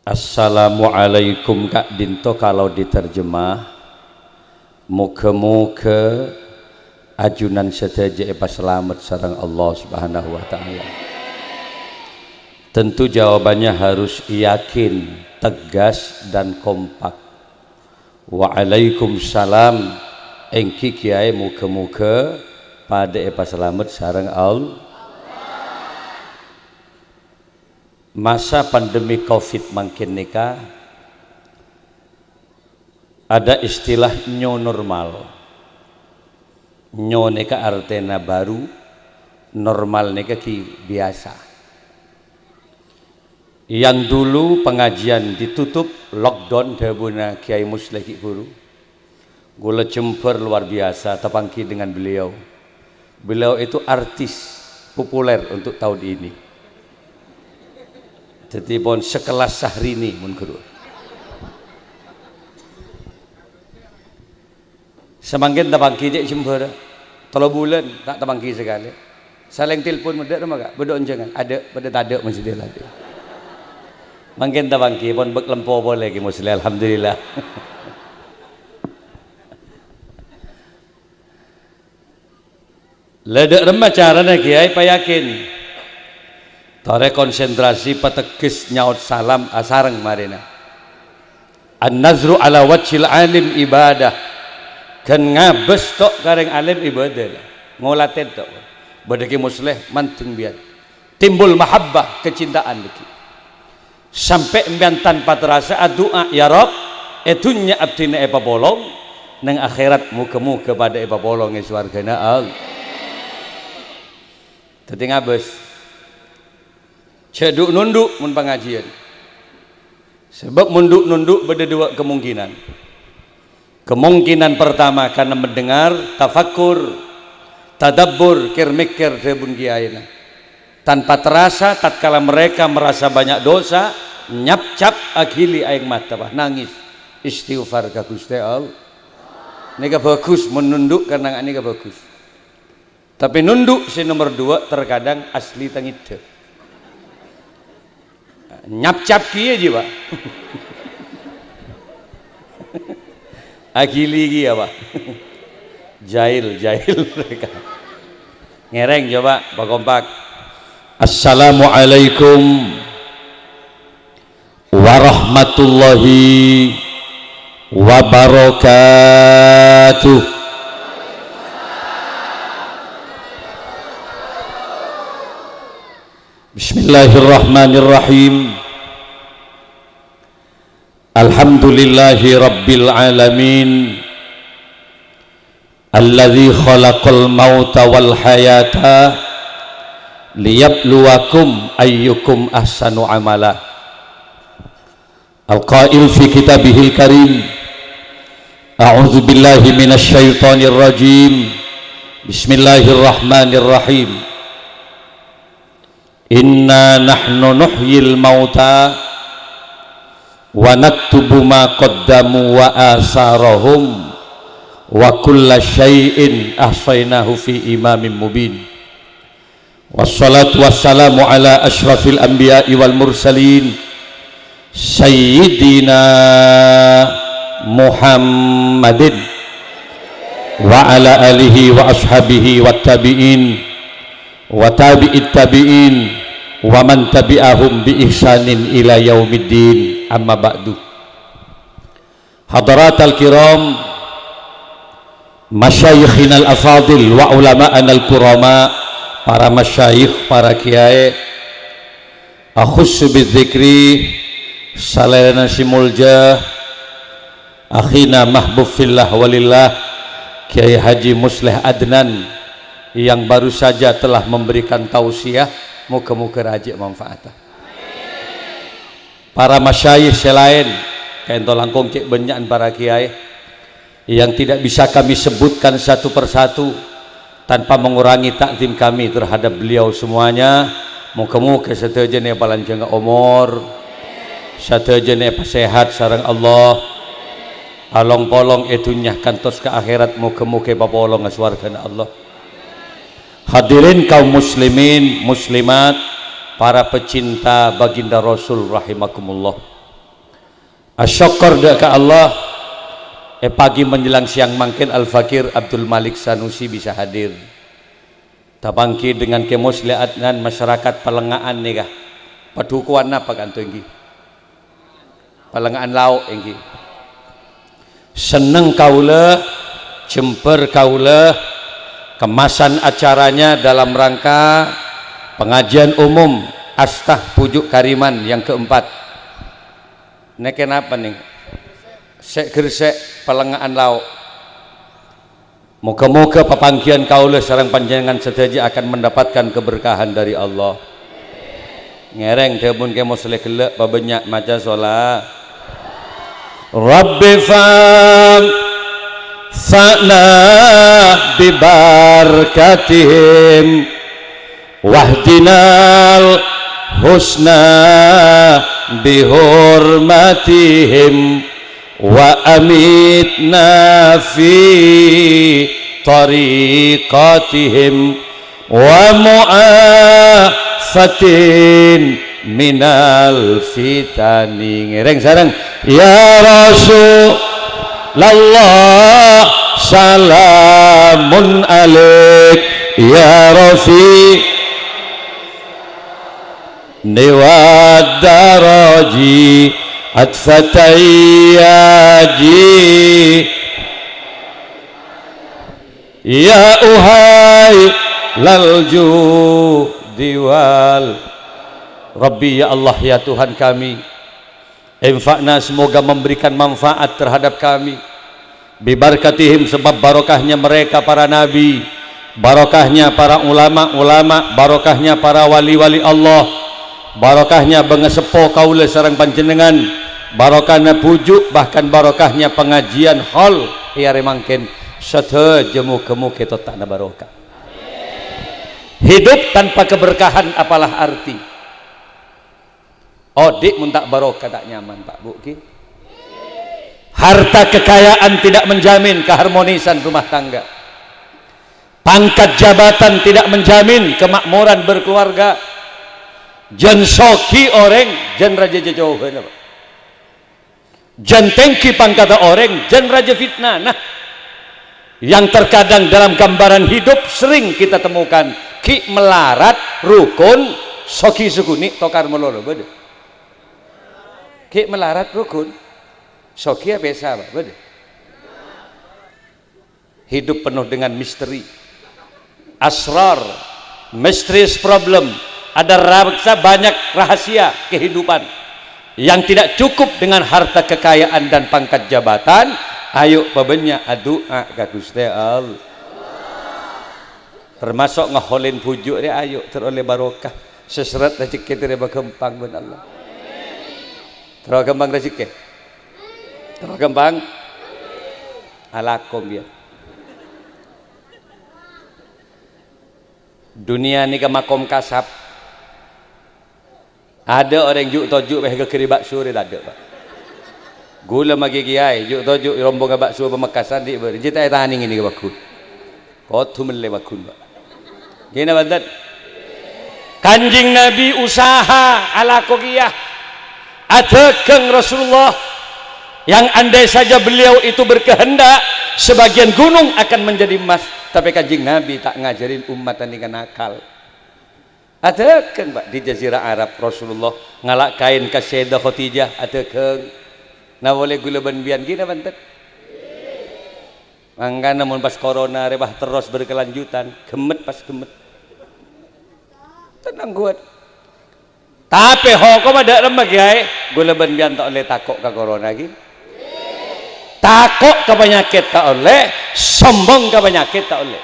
Assalamualaikum Kak Dinto, kalau diterjemah muga-muga ajunan sedaya epa selamat sareng Allah Subhanahu wa taala. Tentu jawabannya harus yakin, tegas dan kompak. Waalaikumsalam engki kiai muga-muga pada epa selamat sareng Allah. Masa pandemi Covid makin nikah ada istilah new normal. New neka artena baru, normal neka ki biasa. Yang dulu pengajian ditutup, lockdown debuna Kiai Musleh Ki Guru. Gula jemper luar biasa tepangki dengan beliau. Beliau itu artis populer untuk tahun ini. Jadi pun sekelas Syahrini mun guru. Semangkin tepangki cek jemper. 3 bulan tak tepangki sekali. Saling telepon muda nama gak? Bedok jangan. Ada pada tak ada masih dia lagi. Mungkin tepangki pun berkelempo boleh Ki Musleh, alhamdulillah. Ledek remah caranya Kiai payakin. Tore konsentrasi patekis nyaut salam asareng marina. An-nazru ala wajhil alim ibadah. Kan ngabes tok kareng alim ibadah. Ngolaten tok. Badaki Musleh manting biar. Timbul mahabbah, kecintaan beki. Sampai mbian tanpa terasa doa ya Rob etunya abdina epa bolong nang akhirat muka-muka pada epa bolong swargana Allah. Dadi ngabes ceduk nunduk mun pengajian. Sebab munduk-nunduk beda 2 kemungkinan. Kemungkinan pertama karena mendengar tafakkur, tadabbur, mikir rebun kiaina. Tanpa terasa tatkala mereka merasa banyak dosa, nyap-cap akhili aing mata bah nangis istighfar ka Gusti Allah. Nika bagus menunduk karena nika bagus. Tapi nunduk si nomor 2 terkadang asli tangit. Nyap-cap kieu aja Pak. Akhili ki apa? Jahil mereka. Ngereng coba Pak kompak. Assalamualaikum warahmatullahi wabarakatuh. Bismillahirrahmanirrahim. Alhamdulillahi rabbil alamin. Alladzi khalaqal mauta wal hayata liyabluwakum ayyukum ahsanu amala. Al-qail fi kitabihil karim. A'udzu billahi minasy syaithanir rajim. Bismillahirrahmanirrahim. Inna nahnu nuhyil mauta wa naktubu ma qaddamu wa asarahum wa kulla syai'in ahsaynahu fi imamin mubin. Wassalatu wassalamu ala asyrafil anbiya'i wal mursalin sayyidina Muhammadin wa ala alihi wa ashabihi wa tabi'in wa tabi'it tabi'in wa man tabi'ahum bi ihsanin ila yaumiddin. Amma ba'du. Hadaratal kiram, masyayikhinal afadil wa ulama'anal kurama, para masyayikh, para kiai, akhussu bidzikri salana simulja akhina mahbub fillah walillah Kiai Haji Musleh Adnan yang baru saja telah memberikan tausiah, muka-muka rajik manfaatah. Para masyayikh selain kaento langkung cek benyakan para kiai yang tidak bisa kami sebutkan satu persatu tanpa mengurangi takzim kami terhadap beliau semuanya. Muka-muka satejane palanjang umur, satejane sehat sareng Allah, along polong etunya kantos ke akhirat, muka-muka papolong swargana Allah. Hadirin kaum muslimin muslimat, para pecinta baginda Rasul rahimakumullah. Asyukur ke Allah pagi menjelang siang mangkin Al-Fakir Abdul Malik Sanusi bisa hadir tapangki dengan kemusliatan masyarakat Pelengaan nih kah padukuan apa kan tuh inggi Pelengaan lauk inggi seneng kaula jemper kaula kemasan acaranya dalam rangka pengajian umum Astah Pujuk Kariman yang keempat. Ini kenapa nih? Sek gersek Pelengaan lauk. Moga-moga papangkian kaula sareng panjenengan sedaya akan mendapatkan keberkahan dari Allah. Ngereng temun ke muslim gelek babanyak maca sholat. Rabbi fa'na bibarakatihim wahdinal husna bihurmatihim wa amitna fi tariqatihim wa mu'afatin minal fitani. Ngereng sareng ya Rasulullah salamun alaik ya Rafi Niwad daraji atfatayyaji ya uhai lalju diwal Rabbi ya Allah ya Tuhan kami infakna semoga memberikan manfaat terhadap kami bibarakatihim sebab barokahnya mereka para nabi barokahnya para ulama-ulama barokahnya para wali-wali Allah barokahnya bengesepo kaula sareng panjenengan barokahnya pujuk bahkan barokahnya pengajian hall iare mangken sateje muga-muga tetana barokah. Hidup tanpa keberkahan apalah arti? Odik mun tak barokah tak nyaman Pak Bu ki. Harta kekayaan tidak menjamin keharmonisan rumah tangga. Pangkat jabatan tidak menjamin kemakmuran berkeluarga. Jan soki orang jan raja jauhan apa jan tengki pangkata orang jan raja fitnah. Nah yang terkadang dalam gambaran hidup sering kita temukan ki melarat rukun soki sukuni tokar melolo beda ki melarat rukun soki biasa beda hidup penuh dengan misteri asrar mysterious problem. Ada banyak rahasia kehidupan yang tidak cukup dengan harta kekayaan dan pangkat jabatan. Ayo babenya doa ka Gusti Allah. Termasuk ngeholin pujuk dia ayo teroleh barokah. Seseret rezeki dia berkembang ben Allah. Terus kembang rezeki. Terus kembang alakom ya. Dunia ni ke makom kasap. Ada orang juk tojuk beh keri bakso dia ada Pak. Gula magi kiai juk tojuk rombong ke bakso Pemekasan di ber. Jita tani ini ke bakun. Kotu mele bakun Pak. Gina bantet. Kanjing Nabi usaha ala kokiyah. Adekeng Rasulullah yang andai saja beliau itu berkehendak sebagian gunung akan menjadi emas, tapi kanjing Nabi tak ngajarin umat ini kan nakal. Ada kan Pak di Jazirah Arab Rasulullah ngalak kain ke Sayyidah Khadijah ada kan na boleh gula banbian gina bantet mangga namun pas corona rebah terus berkelanjutan gemet pas gemet tenang kuat tapi hokom ada remag ya gula banbian tak oleh takok ke corona lagi takok ke penyakit tak oleh sombong ke penyakit tak oleh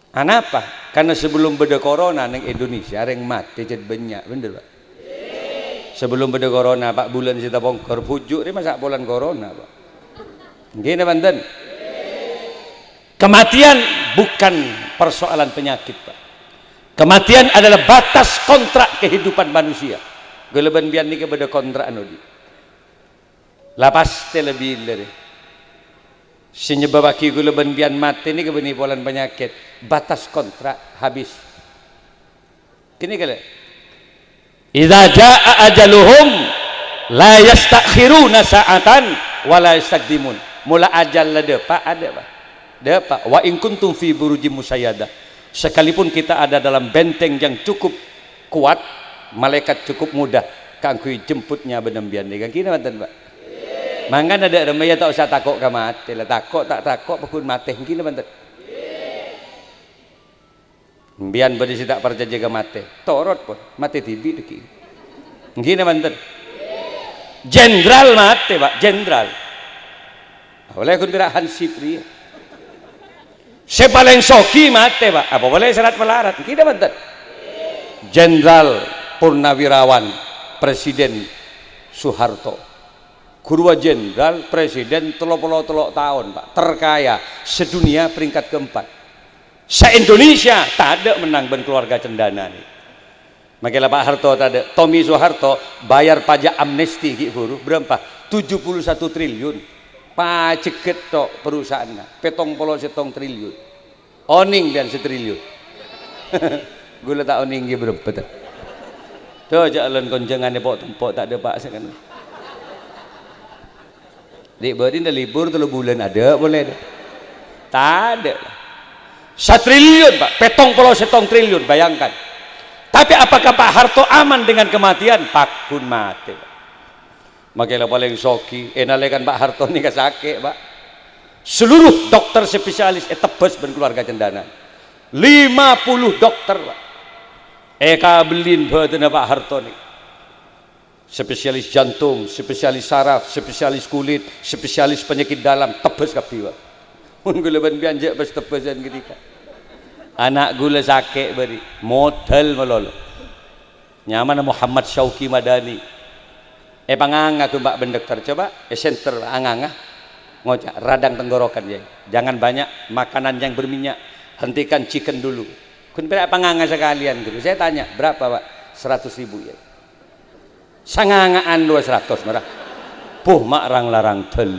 anapa? Karena sebelum beda corona neng Indonesia reng mati jadi banyak bener Pak. Sebelum beda corona Pak bulan kita bongkar pujuk dia masa bulan corona Pak. Gini Banten. Kematian bukan persoalan penyakit Pak. Kematian adalah batas kontrak kehidupan manusia. Geleban biar ni beda kontrak anu di. Lapas lebih dari. Senyebabaki gula benbian mati ini kebenipolan penyakit batas kontrak habis kini kali idza jaa ajaluhum la yastakhiruna sa'atan wa la yastaqdimun. Mula ajal lah depa ada Pak. Depa wa in kuntum fi burujim musayyadah. Sekalipun kita ada dalam benteng yang cukup kuat, malaikat cukup mudah kangkui jemputnya benembian dengan kini mantan Pak. Mangkan ada remaya tak usah takut ke mati lah, takut tak takut pekun mati kini mantan. Bian berdisi tak percaya ke mati, torot pun mati tibi deki. Kini mantan. Jenderal mati Pak, jenderal. Oleh kun kira Hansipri. Saya paling soki mati Pak. Apa boleh syarat melarat? Kita mantan. Jenderal Purnawirawan Presiden Soeharto. Guru Jenderal Presiden 33 tahun Pak. Terkaya sedunia peringkat keempat. Se-Indonesia tak ada menang ben keluarga Cendana nih. Makanya Pak Harto tak ada. Tommy Soeharto bayar pajak amnesti guru berapa? 71 triliun. Paceket tok perusahaannya petong triliun oning dan setriliun. Gula tak oning ge berapa tuh jalan konjangan pok tak ada Pak sekan dik berin dah libur 3 bulan ada boleh ada tak ada 1 triliun Pak petong triliun bayangkan. Tapi apakah Pak Harto aman dengan kematian? Pakun mati Pak. Makanya paling soki enalekan Pak Harto ini kasake Pak. Seluruh dokter spesialis tebes ben keluarga Cendana 50 dokter Pak. Eka belin badan Pak Harto ini spesialis jantung, spesialis saraf, spesialis kulit, spesialis penyakit dalam tebes kabeh Pak. Mun gula ben bianjak bes tebesan ketika anak gula sake beri modal melolo nyaman Muhammad Syauki Madani panganga tuh Mbak Bendekter coba center anganga ngocak radang tenggorokan ya. Jangan banyak makanan yang berminyak, hentikan chicken dulu. Kun berapa panganga sekalian gitu. Saya tanya berapa Pak? 100.000 ya. Sangangaan 200 merah. Puh mak larang tel.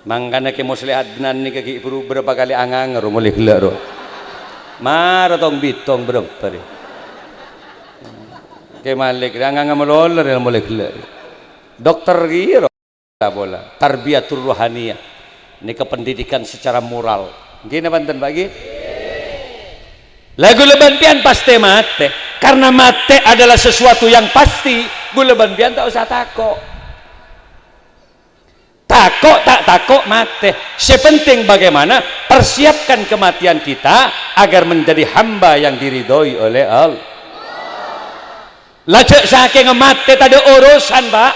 Mangkana ke muslihat benan ni kaki ibu berapa kali angang mulai gelak ro. Maratong bitong berapa deh. Malik angang melolor yang mulai gelak. Dokter giro bola tarbiyatur rohaniyah. Ini kependidikan secara moral. Gini banten bagi. Lagu lebantian pasti mate. Karena mate adalah sesuatu yang pasti. Gue lebantian tak usah takut. Tak takut mate. Sepenting bagaimana persiapkan kematian kita agar menjadi hamba yang diridhoi oleh Allah. Lajak saking mate tak ada urusan Pak.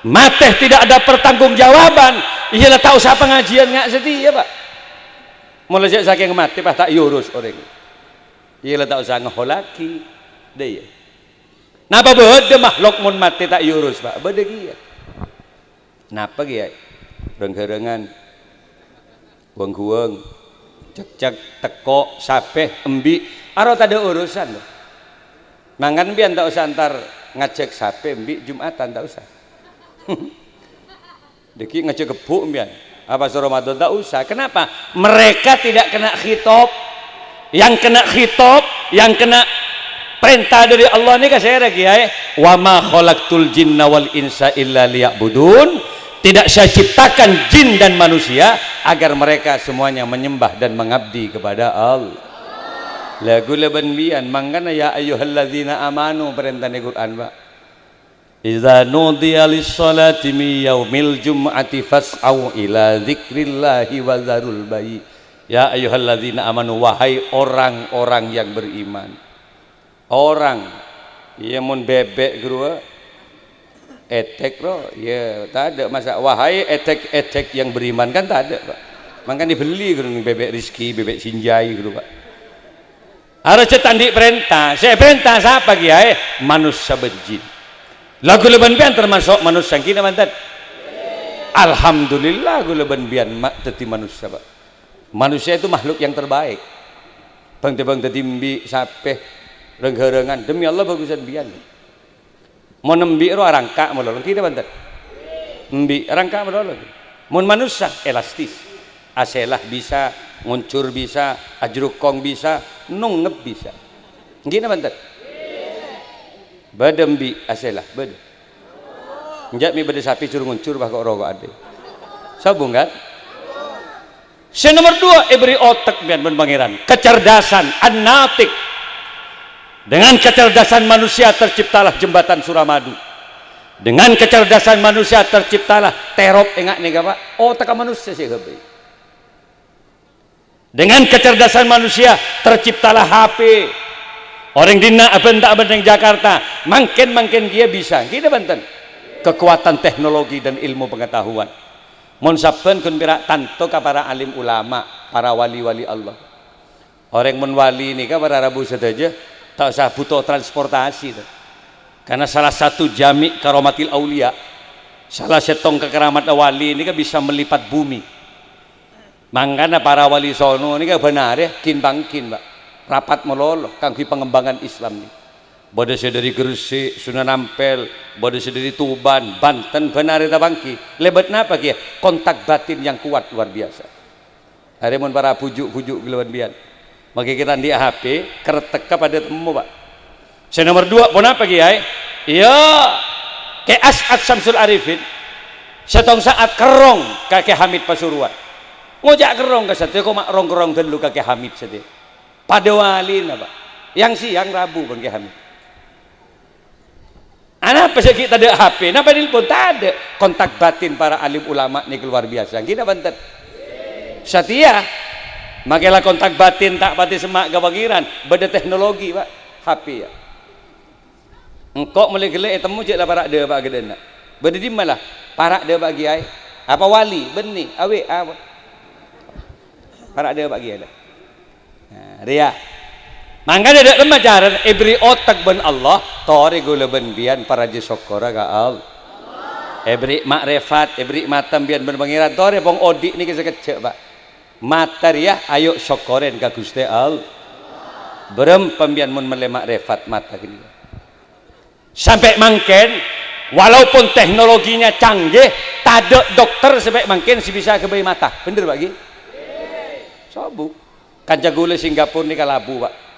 Mate tidak ada pertanggungjawaban. Iyalah tak usah pengajian nggak setia Pak. Mau lajak saking mate Pak tak urus orang. Iyalah tak usah ngeholaki deh. Napa bede makhluk mun mate tak urus Pak. Bede kia. Napa kia? Renggerengan, guang cek teko sapeh embi. Aro tak ada urusan loh. Mangan bian tak usah antar ngecek sape mbi Jumatan tak usah. Deki ngecek gebuk bian. Apa Ramadan tak usah. Kenapa? Mereka tidak kena khitab. Yang kena khitab, yang kena perintah dari Allah ini kan saya kiai. Wa ma khalaqtul jinna wal insa illa liya'budun. Tidak saya ciptakan jin dan manusia agar mereka semuanya menyembah dan mengabdi kepada Allah. Lagu leban bian mangkana ya ayyuhalladzina amanu perintah di Quran Pak. Idza nudiya lis-salati min yaumil jum'ati fas'au ila dzikrillahi wa dzarul bai. Ya ayyuhalladzina amanu wahai orang-orang yang beriman. Orang ya mun bebek guru etek bro ya tak ada masa wahai etek yang beriman kan tak ada Pak. Mangkan dibeli guru bebek Rizki, bebek Sinjai guru Pak. Harus cetandik perintah. Saya perintah siapa kiai? Manusia berjin. Lagu leban bian termasuk manusia kita mantan. Alhamdulillah lagu leban bian mak teti manusia Pak. Manusia itu makhluk yang terbaik. Bang tetimbi sapeh renggerengan demi Allah bagusan bian. Mau nembi ro rangka melolong kita mantan. Mbi rangka melolong. Mun manusia elastis. Aselah bisa, nguncur bisa, ajrukong bisa, nungep bisa. Gini mantan. Badembi aselah bade. Njak mi bade sapi cur nguncur bah kok rokok ade. Sabung kan? Nomor 2 ibri otak bian pangeran, kecerdasan an-natik. Dengan kecerdasan manusia terciptalah jembatan Suramadu. Dengan kecerdasan manusia terciptalah terop engak nih Pak. Otak manusia sih gabe. Dengan kecerdasan manusia terciptalah HP. Orang dina benda yang Jakarta, makin dia bisa. Kita banten. Kekuatan teknologi dan ilmu pengetahuan. Mon sabten kun pira tanto ka para alim ulama, para wali-wali Allah. Orang mon wali ini ka para rabu saja tak usah butuh transportasi. Karena salah satu jami karomatil aulia, salah setong kekeramat wali ini kan bisa melipat bumi. Mangkana para wali sono ini kan benar ya, kin bangkin Pak. Rapat melolo kangge pengembangan Islam ini. Bode dari Gresik, Sunan Ampel, bode dari Tuban, Banten, benar eta bangki. Lebat napa kia? Kontak batin yang kuat luar biasa. Hari mun para pujuk-pujuk gelawan bian. Maka kita di HP keretek pada temu Pak. Nomor 2 pun apa kiai? Iya, ke As'ad Syamsul Arifin. Setong saat kerong kakek Hamid Pasuruan. Ngojak kerong ke satu kok mak rong-rong dulu kakek Hamid sedih. Pada wali napa? Yang siang Rabu Bang Hamid. Anak apa sih kita ada HP? Napa nelpon? Tak ada. Kontak batin para alim ulama ini luar biasa. Kita bantet. Setia. Makailah kontak batin tak pati semak gawagiran. Beda teknologi Pak. HP ya. Engkau mulai gelek temu je lah parak dia Pak gedena. Beda di malah parak dia Pak Kiai. Apa wali? Benih. Awe apa? Parak dia Pak Kiai lah. Nah, dia. Mangga ada lemah cara ibri otak ben Allah tori gula ben bian para jisokora ka al. Ibri makrifat, ibri matam bian ben pangeran tori pong odik ni kecek Pak. Matariah ayo syukurin ka Gusti al. Berem pembian mun mele makrifat mata gini. Sampai mangken walaupun teknologinya canggih, tade dokter sampai mangken si bisa kebayi mata. Bener Pak Ki? Sabu. Kanjagule Singapura ni kalabu Pak.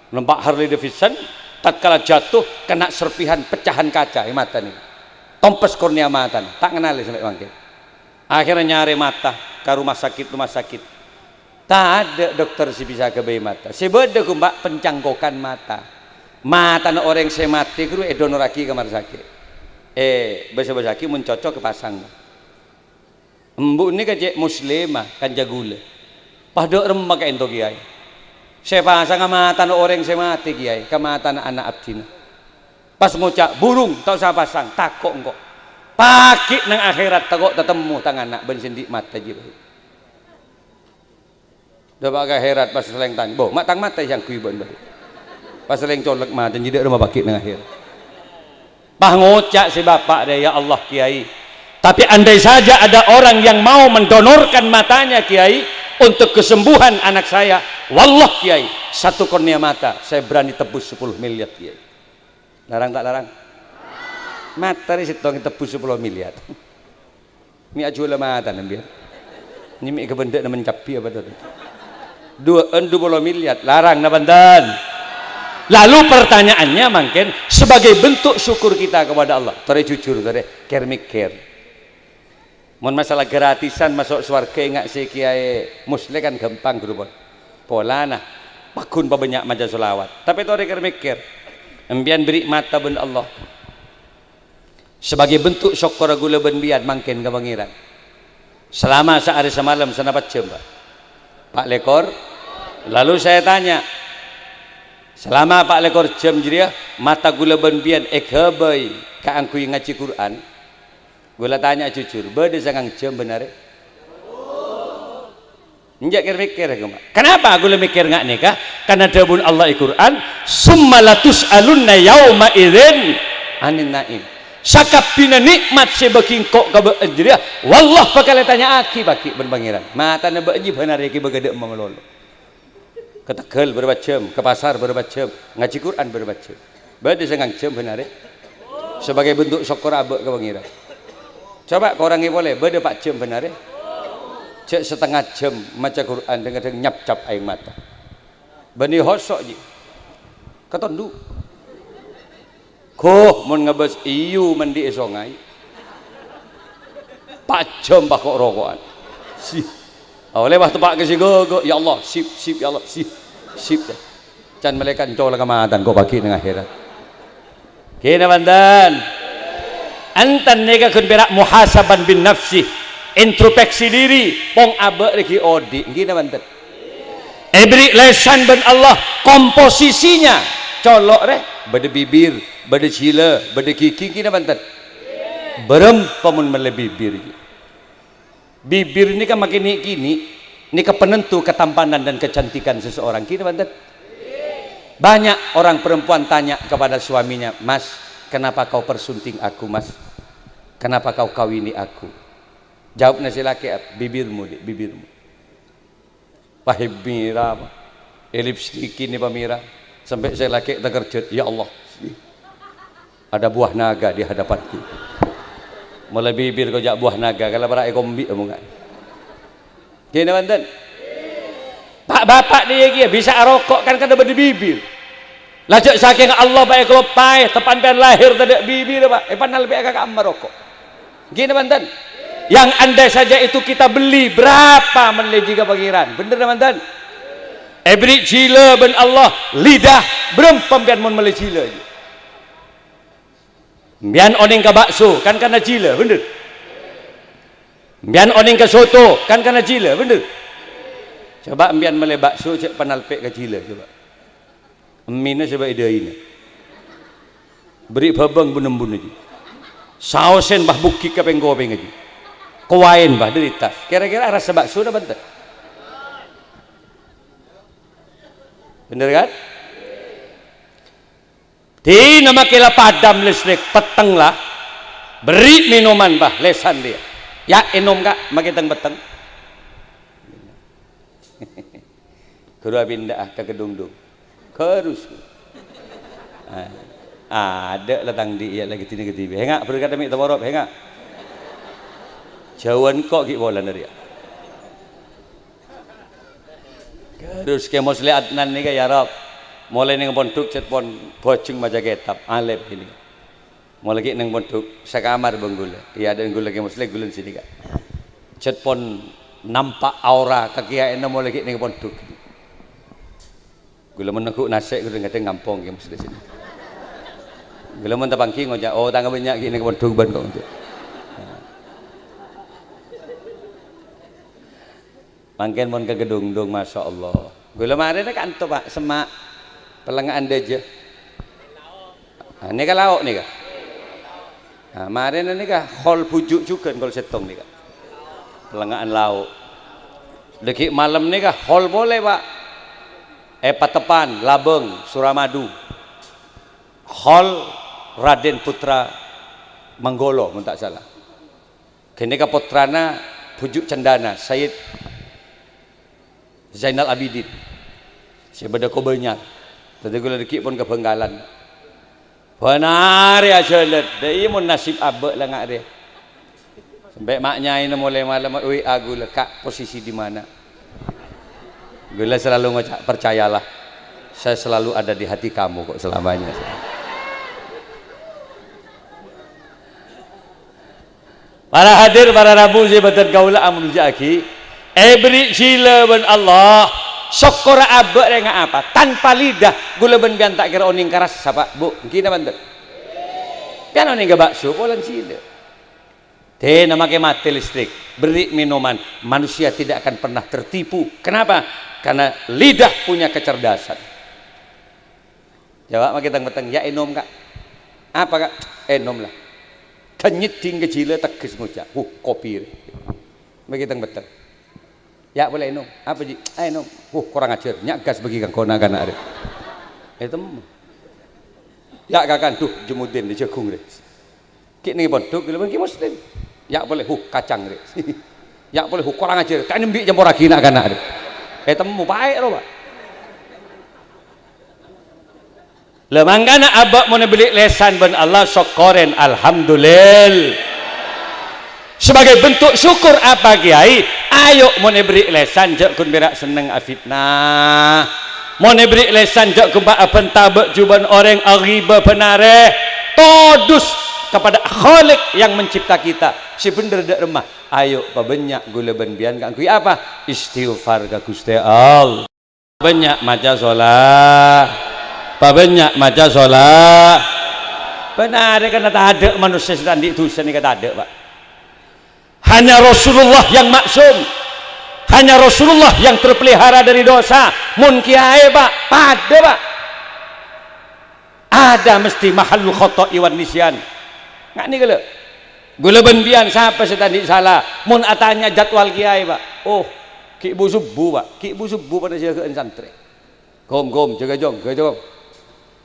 Numpak Harley Davidson tatkala jatuh kena serpihan pecahan kaca di mata nih. Tompes kornea mata nih. Tak kenali sampai mangke. Akhirnya nyari mata ke rumah sakit. Tak ada dokter si bisa kebayi mata. Sebeda ku Mbak pencangkokan mata. Mata na orang saya mati kru edonoraki kamar sakit. Basa-basa ki mencocok ke pasang. Embu ini kajek muslimah kan jagule. Pada remah kain to kiai. Saya pasang mata na orang saya mati kiai, kamata na anak abdina. Pas ngucap burung tak usah pasang, takok engkau. Pagi nang akhirat takok tetemu tangan anak bensindik mata jiwa. Dah pakai akhirat pas seleng tanya, boh matang mata yang kuiban baru. Pas seleng colek mata jadi rumah pakik nang akhirat. Pah ngucap si bapak dia ya Allah kiai. Tapi andai saja ada orang yang mau mendonorkan matanya kiai untuk kesembuhan anak saya, wallah kiai, satu kornea mata saya berani tebus 10 miliar kiai. Larang tak larang? Mata ni setong tebus 10 miliar. Mi ajulah mata nambiar. Ni mi kebendek na mencapi apa tu? 20 miliar larang na bandan. Lalu pertanyaannya mungkin sebagai bentuk syukur kita kepada Allah. Tore jujur tore care mikir. Mun masalah gratisan masuk surga enggak si kiai muslim kan gampang gerubon. Pola nah pakun banyak maca selawat. Tapi tore care mikir. Embian beri mata ben Allah. Sebagai bentuk syukur gula ben biad mungkin ke pangeran. Selama sehari semalam senapat jam Pak Lekor. Lalu saya tanya, selama Pak Lekor jam jadi mata gula ben biad ekhabai ka angku ngaji Quran. Gula tanya jujur, beda sangang jam benar. Njak mikir kenapa gula mikir nggak nikah? Karena dabun Allah Al-Quran, summa latus alunna yauma idzin anin naim. Sakapina nikmat sebaking kok ka beujria, wallah bakal tanya aki baki berpangeran. Mata na beujib benar ki begede mamelolo. Ke Tegal berapa jam, ke pasar berapa jam, ngaji Quran berapa jam. Beda sangang jam benar. Sebagai bentuk syukur abek ke pangeran. Coba korangnya boleh, beda 4 jam benar ya? Cek setengah jam maca Quran dengan nyap-cap air mata. Bani hosok je. Ketondu. Koh mun ngebes iyu mandi esongai. pajam pak kok rokokan sip oleh bah tepak ke si gogo ya Allah sip ya Allah sip can malaikat coba kamatan kok pagi nang akhirat kena bandan antan nega kun berak muhasaban bin nafsi introspeksi diri pong abe lagi odi kena bandan beri lesan ben Allah komposisinya colok reh bade bibir bade cila bade kiki kena bandan berem pamun mele bibir ini kan makin ini ke penentu ketampanan dan kecantikan seseorang kini banget banyak orang perempuan tanya kepada suaminya, mas kenapa kau persunting aku mas, kenapa kau kawini aku, jawab nasi laki bibirmu pahib mira lipstick ini pamira sampai saya laki terkejut ya Allah ada buah naga di hadapanku mulai bibir kau jak buah naga kalau berai kombi kamu enggak gini banten pak bapak dia bisa rokok kan kada berde bibir lajak saking Allah baik kelopai tepan pian lahir tidak bibir pak panal lebih agak amar rokok gini banten yang andai saja itu kita beli berapa menleji ke pangeran bener banten beri cila ben Allah lidah berapa pian mon mele cila bian oning ke bakso kan karena cila bener bian oning ke soto kan karena cila bener coba bian mele bakso cek panalpek ke cila coba mina coba ide ini beri babang bunembun aja sausen bah bukik ke penggopeng aja kuain bah dari tas kira-kira rasa bakso dah bentar bener kan di nama kila padam listrik peteng lah beri minuman bah lesan dia ya enom kak makitang peteng kedua pindah ke gedung-dung kerus ada latang di ya lagi tini ketibi hengak berkata mi tawarop hengak jauhan kok ki bola dari ya kerus ke mosli adnan ni ya Rob mulai neng pondok cet pon bojeng maja kitab alep ini mulai lagi neng pondok sekamar bang gula iya ada gula lagi muslim gula sini kak cet pon nampak aura kakiai neng mulai lagi neng pondok gula meneguk nasi gula nggak ngampong ya muslim sini gula mentapangki ngojak oh tangga banyak gini neng pondok ban kok untuk mangken mon ke gedung-dung masya Allah gula mari nak anto pak semak pelengahan aja ini kan lauk nih kak nah, kemarin ini kak hol pujuk juga kalau setong nih kak pelengahan lauk dekik malam nih kak hol boleh pak Patepan, Labeng, Suramadu hol Raden Putra Manggolo tak salah kini kak putrana pujuk cendana Said Zainal Abidin sebeda ko banyak tadi gula dikit pun kebenggalan benar ya jelet dia mun nasib abek lah ngak dia sampai maknya ini mulai malam WA gula kak posisi di mana gula selalu ngocak percayalah saya selalu ada di hati kamu kok selamanya para hadir para rabu zibatan kaula amun jaki beri sila ben Allah syukur abek dengan apa tanpa lidah gula ben bian tak kira oning keras siapa bu kita bantu kan oning ke bakso polan sila teh nama ke mati listrik beri minuman manusia tidak akan pernah tertipu kenapa karena lidah punya kecerdasan jawab mak kita beteng ya enom kak apa kak enom lah kenyit tinggi cila tekis ngucap kopi begitu beteng ya boleh nom apa ji nom kurang ajar nyak gas bagi kang kona kana ada itu ya kakan tuh jemudin di jagung deh ki ni pondok bila bagi muslim ya boleh kacang deh ya boleh kurang ajar kan nembi campur lagi nak kana ada temu baik lo pak lemang kana abak mau beli lesan ben Allah syukurin alhamdulillah sebagai bentuk syukur apa kiai ayo mau beri lesan jak kun berak seneng afitnah mau beri lesan jak kun pak pentabek juban orang aghiba penare todus kepada Khalik yang mencipta kita si bener dak remah ayo pabenyak gula benbian kang kui apa istighfar ka Gusti Allah banyak maca sholat pabenyak maca sholat benar kan tak ada manusia sedang di dosa ni kata ada Pak. Hanya Rasulullah yang maksum, hanya Rasulullah yang terpelihara dari dosa. Mun kiai Pak pada Pak ada mesti mahallul khata'i wan nisyan nggak nih kalau gula benbian siapa setandi salah mun atanya jadwal kiai Pak oh ki bu subuh Pak ki bu subuh pada jaga santri gom jaga jong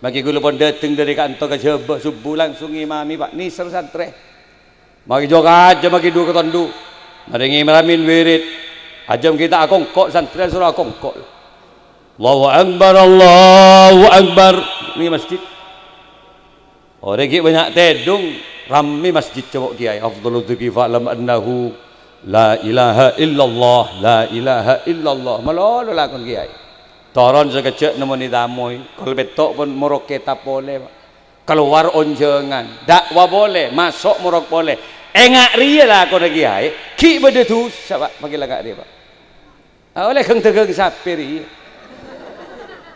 bagi gula pun datang dari kantor ke subuh langsung imami Pak ni santri bagi jaga aja bagi dua ketondu mari ngimramin wirid ajam kita akongkok santri suruh akongkok Allahu Akbar ni masjid orang ki banyak tedung rame masjid cowok kiai afdhalu dzikri fa'lam annahu la ilaha illallah malolo lakon kiai toron sekejap nemoni tamu kalau betok pun morok kita boleh keluar onjengan dakwah boleh masuk morok boleh engak ria lah lakon kiai ki bede tu siapa panggil agak dia Pak oleh keng tegeng sapir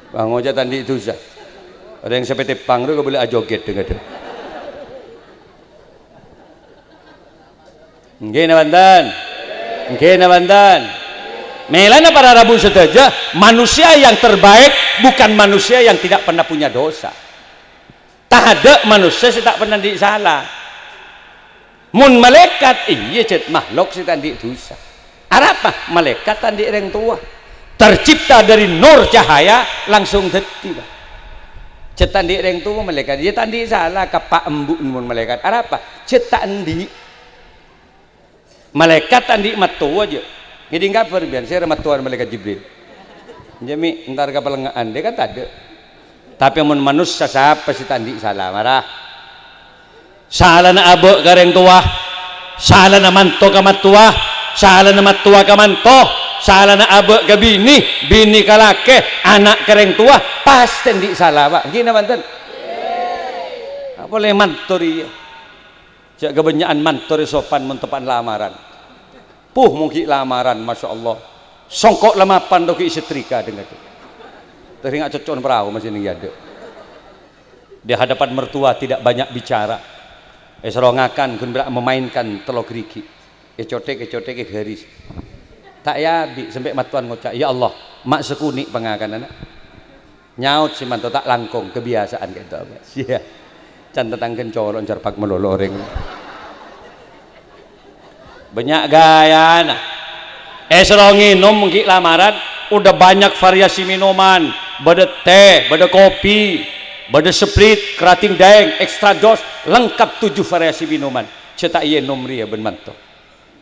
bang oja tandi itu sah ada yang seperti pang tu boleh ajoget dengan dia nggih Banten melana para Rabu sedaja manusia yang terbaik bukan manusia yang tidak pernah punya dosa tak ada manusia yang tak pernah disalah mun malaikat iya cet makhluk yang tak dosa apa malaikat tandi orang tua tercipta dari nur cahaya langsung detik cet tandi orang tua malaikat dia tandi salah kapak embuk mun malaikat apa cet tandi malaikat tandi matu aja jadi enggak berbian saya matuan malaikat Jibril jadi entar kapal lengaan dia kan tak ada tapi mun manusia siapa si tandi salah marah salah na abok kareng tua salah na manto ka matua salah na matua ka manto salah na abok ka bini ka lake anak kareng tua pasti tandi salah Pak gini Banten apa boleh mantori jak kebanyakan mantori sopan mentepan lamaran mungkin lamaran Masya Allah songkok lemapan doki setrika dengan itu teringat cocok perahu masih ini ada di hadapan mertua tidak banyak bicara serongakan kun memainkan telok riki cotek garis tak ya bi sampai matuan ngocak ya Allah mak sekuni pengakan anak nyaut si mantu tak langkong kebiasaan kayak itu sia can tetanggen colon jarpak melolo orang banyak gaya nah serongin mungkin lamaran udah banyak variasi minuman beda teh beda kopi beda sprit kerating daeng extra jos lengkap 7 variasi minuman cetak iya nom ria ben manto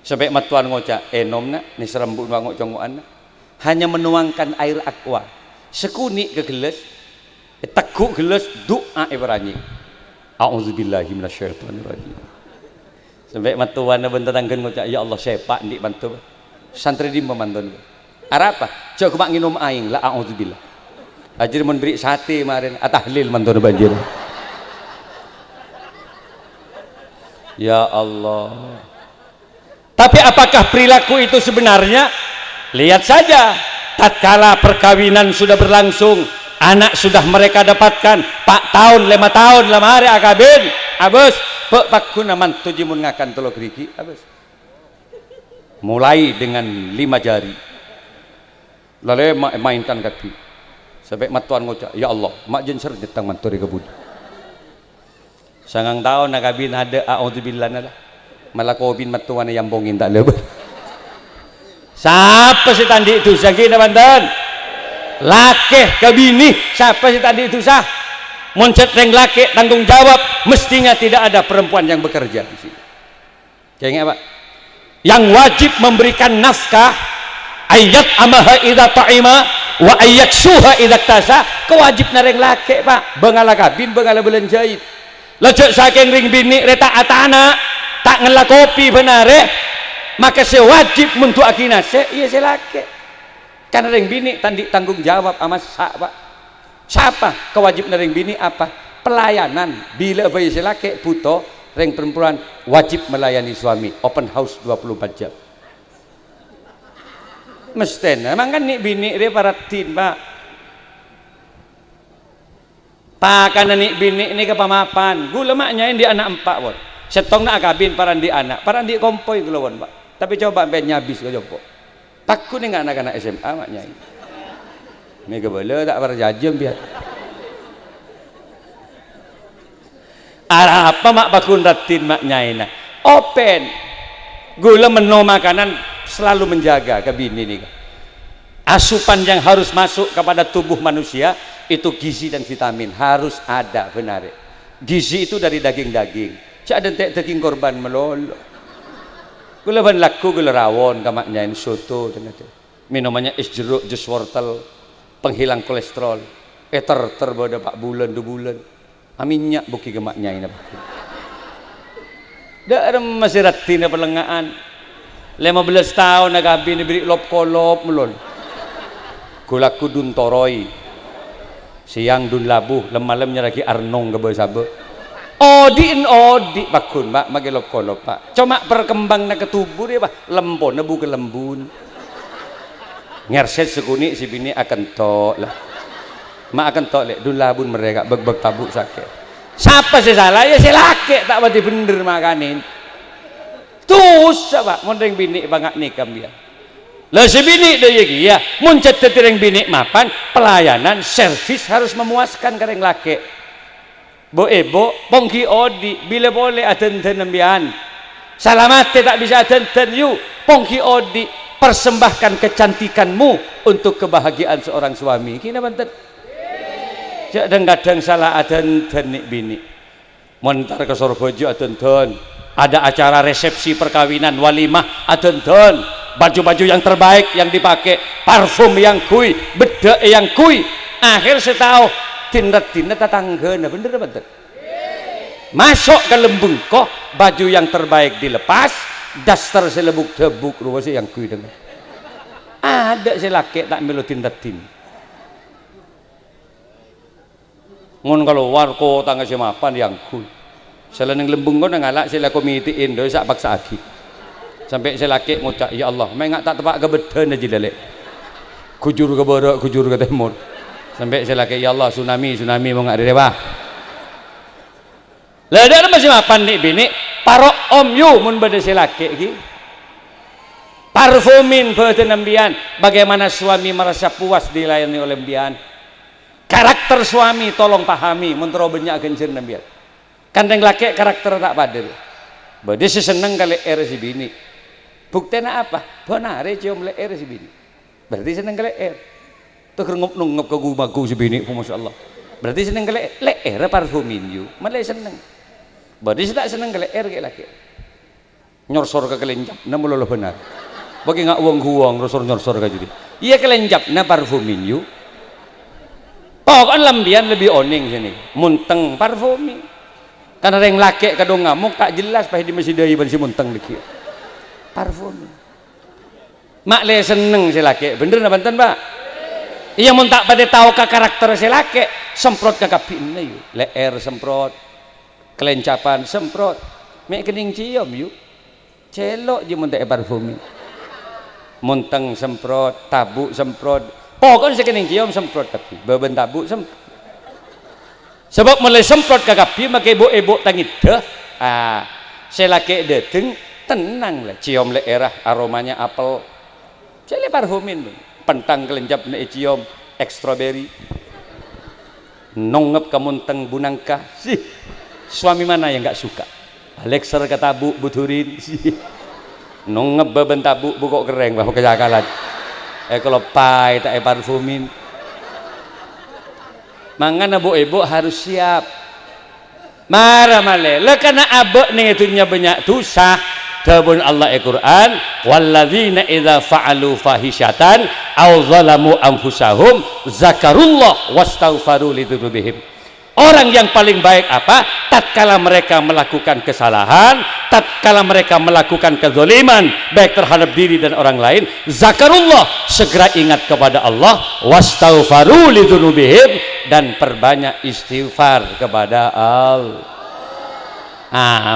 sampai matuan ngoca nom na ni serembut bangok congoan hanya menuangkan air aqua sekuni ke gelas teguk gelas doa ibrani a'udzubillahi minasyaitonirrajim sampai matuan bentar tanggen ngucap ya Allah sepak ndik bantu santri di memantun apa coba nginum aing la a'udzubillah ajir mun beri sate kemarin tahlil mantun banjir ya Allah tapi apakah perilaku itu sebenarnya lihat saja tatkala perkawinan sudah berlangsung anak sudah mereka dapatkan 4 tahun 5 tahun lama hari akabin abus pakuna mantu jimun ngakan telok riki abis mulai dengan 5 jari lalu mainkan kaki sampai matuan ngocak ya Allah mak jenser jetang mantu di kebun sangang tahun nakabin ada a'udzubillah nala malah kobin matuan yang bongin tak lebar siapa si tandi itu sakit Banten lakeh kabini siapa si tandi itu sah moncet reng laki tanggung jawab mestinya tidak ada perempuan yang bekerja di sini kayaknya Pak yang wajib memberikan nafkah ayat amaha idza ta'ima wa ayat suha idza tasa kewajib nareng laki Pak bengala kabin bengala belenjait lejek saking ring bini reta atana tak ngela kopi benare maka saya wajib untuk akina saya iya saya laki karena ring bini tanggung jawab sama Pak siapa kewajib nering bini apa pelayanan bila bayi laki butuh Reng perempuan wajib melayani suami, open house 24 jam. Mesti, emang kan nih bini dia paratin pak. Pakan nih bini ini kepamapan. Gula maknya ini anak 4 won. Setong nak kabin paran di anak, paran di kompoi gula won pak. Tapi coba ben nyabis ke jopo. Takut nih anak-anak SMA maknya ini. Mega bela tak berjajem biar. Arah apa mak bakun ratin maknya ini. Open. Gula menu makanan selalu menjaga ke bini nih. Asupan yang harus masuk kepada tubuh manusia itu gizi dan vitamin harus ada benar. Gizi itu dari daging-daging. Cak ada daging korban melolo. Gula ban laku gula rawon kamaknya ini soto dan itu. Minumannya es jeruk, jus wortel, penghilang kolesterol. Terboda 4 bulan 2 bulan. Aminyak buki kemaknya ini. Dah masih ratina perlengaan. 15 tahun nak kabin diberi lop kolop melon. Gulaku dun toroi. Siang dun labuh, malamnya lagi arnong ke sabe. Odi bakun pak, magi lop kolop pak. Cuma perkembang nak ketubuh dia pak, lembon nebu ke lembun. Ngerset sekuni si bini akan tok lah. Mak akan tok lek dun labun mereka beg tabuk sakit. Siapa sih salah ya si laki tak berarti bener makanin. Terus apa? Mondeng bini banget nikam dia. Lah si bini dia ya, muncet tereng bini mapan, pelayanan, servis harus memuaskan kareng laki. Bo ebo, pongki odi, bila boleh aten-ten nembian. Salamate tak bisa aten-ten you, pongki odi, persembahkan kecantikanmu untuk kebahagiaan seorang suami. Kina banten. Kadang-kadang salah aten-ten nik bini. Montar ke Sorbojo aten-ten. Ada acara resepsi perkawinan walimah aten-ten, baju-baju yang terbaik yang dipakai, parfum yang kui, bedak yang kui. Akhir setahu tindat tetangga nah bener bener. Masuk ke lembung kok baju yang terbaik dilepas, daster selebuk debuk rupa sih yang kui dengan. Ada si laki tak melu tindatin. Ngon kalau warko tangga si mapan yang kui. Selain yang lembung kau ngalak sila komiti인 doi sak paksa aki sampai sila laki ngucap ya Allah mengak tak tepak ke beden aja lelek kujur ke barat kujur ke timur sampai sila laki ya Allah tsunami mau ngak dewa lah ada masih mapan nih bini parok om yu mun bade sila laki ki parfumin bade nembian bagaimana suami merasa puas dilayani oleh nembian karakter suami tolong pahami mun tero banyak kencen nembian. Kandeng laki karakter tak pader. Bade si seneng kali si bini. Buktinya apa? Bonare cium leer si bini. Berarti seneng kali tuh ngop ke gumaku si bini, masya Allah. Berarti seneng kali leer parfumin you. Malah seneng. Bade si tak seneng kali kayak laki. Nyorsor ke kelenjap, na mulolo benar. Bagi ngak uang nyorsor ke jadi. Iya kelenjap na parfumin you. Pokoknya lambian lebih oning sini. Munteng parfumin. Karena yang laki kadang ngamuk tak jelas pahit di masjid dari si munteng dikit parfum mak le seneng si laki bener na banten pak iya mun tak pada tahu ke karakter si laki semprot ke kapin yuk leer semprot kelencapan semprot mek kening cium yuk celok je mun tak parfum munteng semprot tabuk semprot pokoknya si kening cium semprot tapi beban tabuk semprot sebab mulai semprot ke kapi makai ebo tangit dah selaki dateng tenang lah cium leerah aromanya apel cile parfumin pentang kelenjap na cium strawberry nongep kamunteng bunangkah sih suami mana yang nggak suka Alexer katabu buturin sih nongep beban tabu bukok kereng bahwa kejakalan kalau pai tak parfumin mangana ibu harus siap marah male lekana abek nih itunya banyak dosa tabun Allah Al-Quran walladzina idza fa'alu fahishatan aw zalamu anfusahum zakarullah wastaghfaru lidzunubihim. Orang yang paling baik apa? Tatkala mereka melakukan kesalahan, tatkala mereka melakukan kezaliman baik terhadap diri dan orang lain, zakarullah, segera ingat kepada Allah, wastaghfaru lidzunubihim, dan perbanyak istighfar kepada Allah.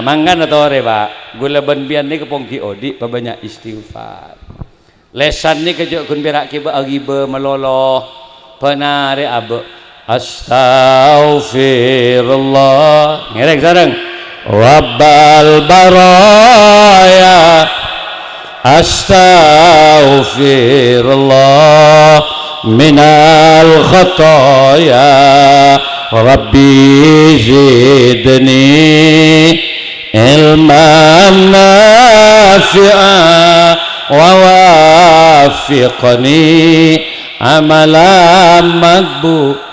Manggan atau re pak gula benbian ni kepong ki odi banyak istighfar lesan ni kejok kun berak ki ba agiba meloloh penare abe astaghfirullah ngerek sareng Rabbal baraya astaghfirullah minal khataya Rabbi zidni ilman nafi'a wa wafiqni amalan makbul